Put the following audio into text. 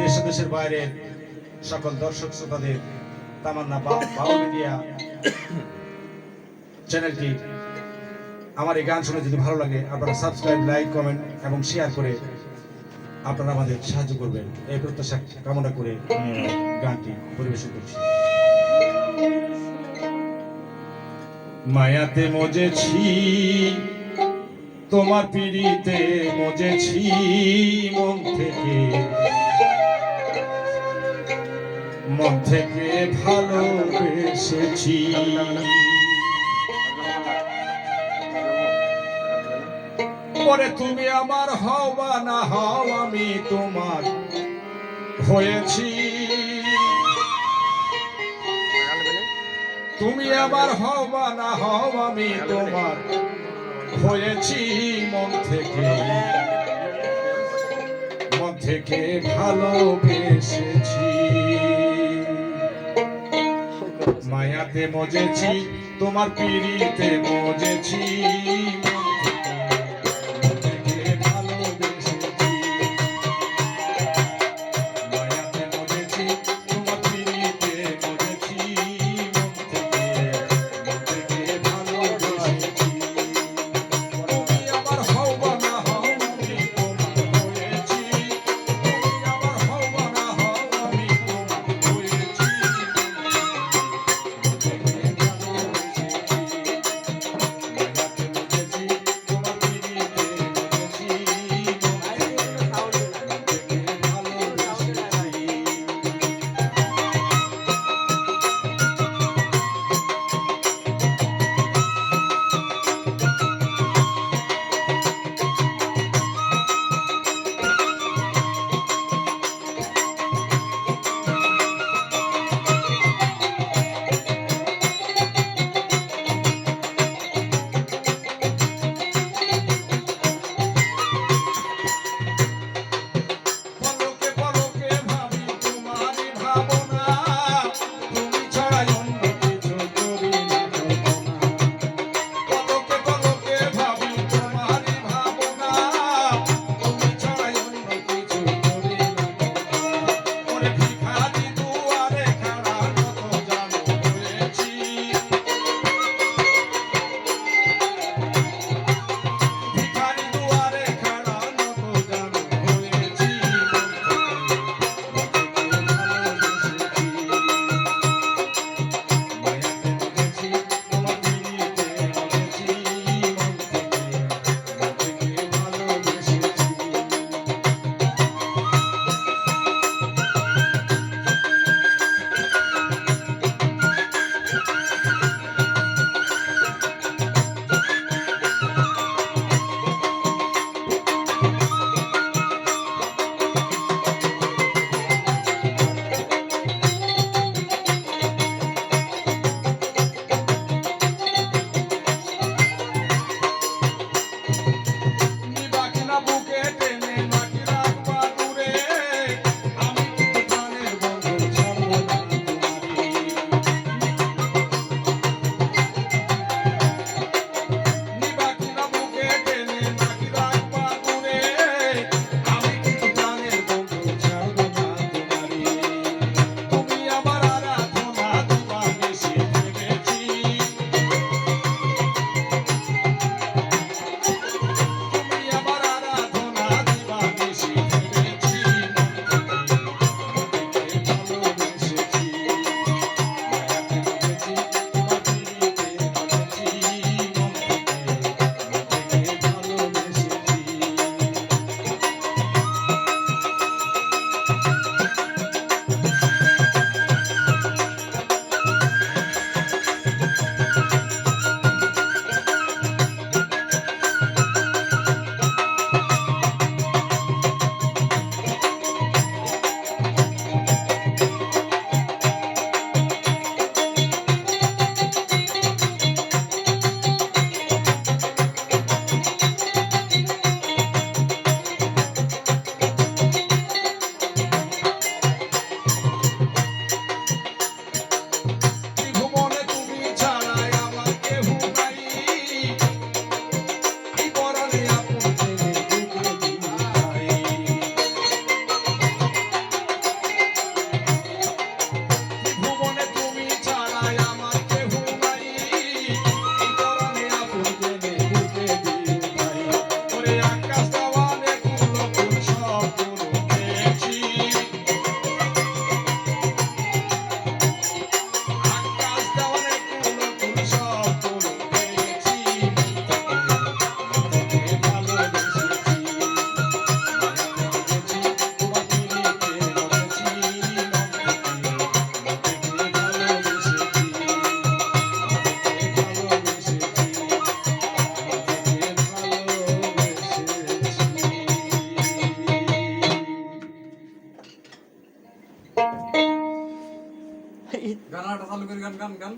দেশ দেশের বাইরে সকল দর্শক শ্রোতাদের তামান্না বাউল মিডিয়া চ্যানেলটি আমার এই গান শুনে যদি ভালো লাগে আপনারা সাবস্ক্রাইব, লাইক, কমেন্ট এবং শেয়ার করে আপনারা আমাদের সাহায্য করবেন এই প্রত্যাশা কামনা করে গানটি পরিবেশন করছি। মায়াতে মজেছি তোমার পিড়িতে মজেছি মন থেকে ভালোবেসেছি। পরে তুমি আমার হও বা না হও আমি তোমার হয়েছি। তুমি আমার হও বা না হও আমি তোমার হয়েছি মন থেকে ভালোবেসেছি। মায়াতে মজেছি তোমার পিড়িতে মজেছি চালু করে গান গান গান